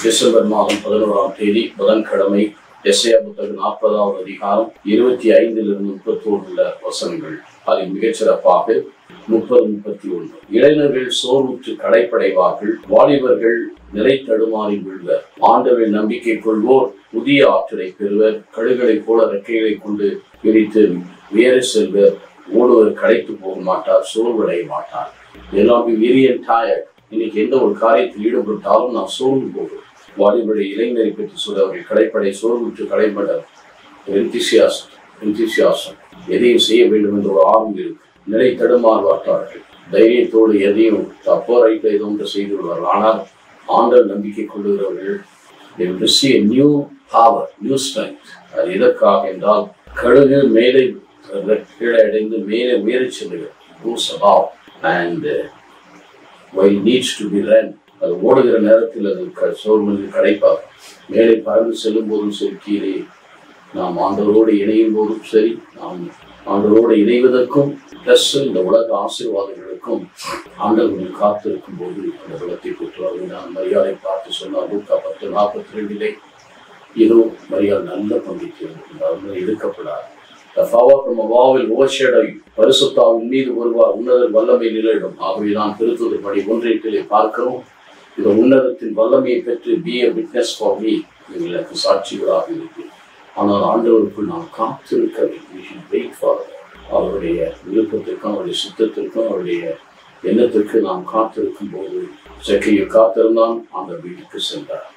December மாதம் 11ஆம் தேதி புதன்கிழமை. எஸ்ஐயா புத்தகம் 40வது அதிகாரம் 25 31 உள்ள வசனங்கள். அதில் மிகச்சிறப்பாக 30-31. இளைஞர்கள் சோர்வுற்று களைப்படைவார்கள், வாலிபர்கள் நிலை தடுமாறி விழுவர். ஆண்டவரில் நம்பிக்கை கொள்வோர் புதிய ஆற்றலை பெறுவர். கழுகளைப் போல ரெக்கைகளை கொண்டு பிரித்து வேறு செல்வர். ஓடுவர் களைத்து போக மாட்டார், சோர்வடைய மாட்டார். எல்லாம் இன்னைக்கு எந்த ஒரு காரியத்தில் ஈடுபட்டாலும் நான் சோர்ந்து போகிறேன். வாலிபருடைய இளைஞரை பற்றி சொல்ல, அவர்கள் களைப்படை சோர்வுற்று களைப்பட எந்திசியாசம் எதையும் செய்ய வேண்டும் என்ற ஒரு ஆர்வம் இருக்கு. நிலை தடுமாறுவார்கள், தைரியத்தோடு எதையும் தப்போ ரைட்டோ ஏதோ ஒன்று செய்து விடுவார்கள். ஆனால் ஆண்டவர் நம்பிக்கை கொள்ளுகிறவர்கள் நியூ பவர், நியூ ஸ்ட்ரென்த். அது எதற்காக என்றால், கழுகு மேலே கீழே அடைந்து மேலே உயர செல்லுகிறது. And while needs to be run, அது ஓடுகிற நேரத்தில் அது சோர்ந்து களைப்பாக மேலே பறந்து செல்லும் போதும் சரி, கீழே நாம் ஆண்டவரோடு இணையும் போதும் சரி, நாம் ஆண்டவரோடு இணைவதற்கும் பிளஸ் இந்த உலக ஆசீர்வாதங்களுக்கும் ஆண்டவர்கள் காத்திருக்கும் போது அந்த உலகத்தை பெற்றுவார்கள். நான் மரியாதை பார்த்து சொன்னால் லூக்கா 10:42 இதோ மரியாதை நல்ல பங்கிட்டு எடுக்கப்படாது. பரிசுத்தாவின் மீது ஒருவார் உன்னதர் வல்லமை நிலையிடும். ஆகவே நான் திருத்துவதற்படி 1:8 பார்க்கிறோம். இந்த உன்னதத்தின் வல்லமையை பெற்று be a witness for me, எங்களுக்கு சாட்சிகளாக இருக்கு. ஆனால் ஆண்டவருக்குள் நாம் காத்திருக்க வேண்டும். அவருடைய விருப்பத்திற்கும் அவருடைய சித்தத்திற்கும் அவருடைய எண்ணத்திற்கு நாம் காத்திருக்கும் போது செக்கையை காத்திருந்தான், அந்த வீட்டுக்கு சென்றார்.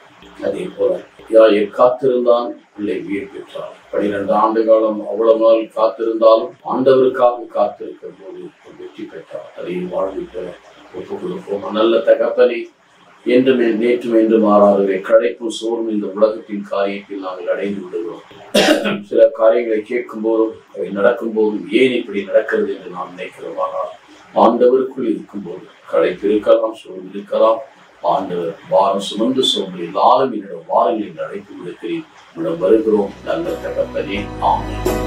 அதே போல யார் காத்திருந்தான், பிள்ளை உயிர் பெற்றார். 12 ஆண்டு காலம் அவ்வளவு நாள் காத்திருந்தாலும் ஆண்டவருக்காக காத்திருக்கிற போது வெற்றி பெற்றார். அதையும் வாழ்விக்க ஒப்புக் கொடுப்போம். நல்ல தகப்பனே, என்றும் நேற்றும் என்று மாறாதவை களைப்பும் சோர்வும் இந்த உலகத்தின் காரியத்தில் நாங்கள் அடைந்து விடுகிறோம். சில காரியங்களை கேட்கும் போதும் அவை நடக்கும் போதும் ஏன் இப்படி நடக்கிறது என்று நாம் நினைக்கிறோம். ஆனால் ஆண்டவருக்குள் இருக்கும்போது களைப்பு இருக்கலாம், சோர்வு இருக்கலாம். ஆண்டவர் வாரம் சுமந்து சோர்வு எல்லாரும் என்னிடம் வாருங்கள் என்று அழைத்து விடுக்கிறேன். வருகிறோம். நல்ல தகப்பனே, ஆமென்.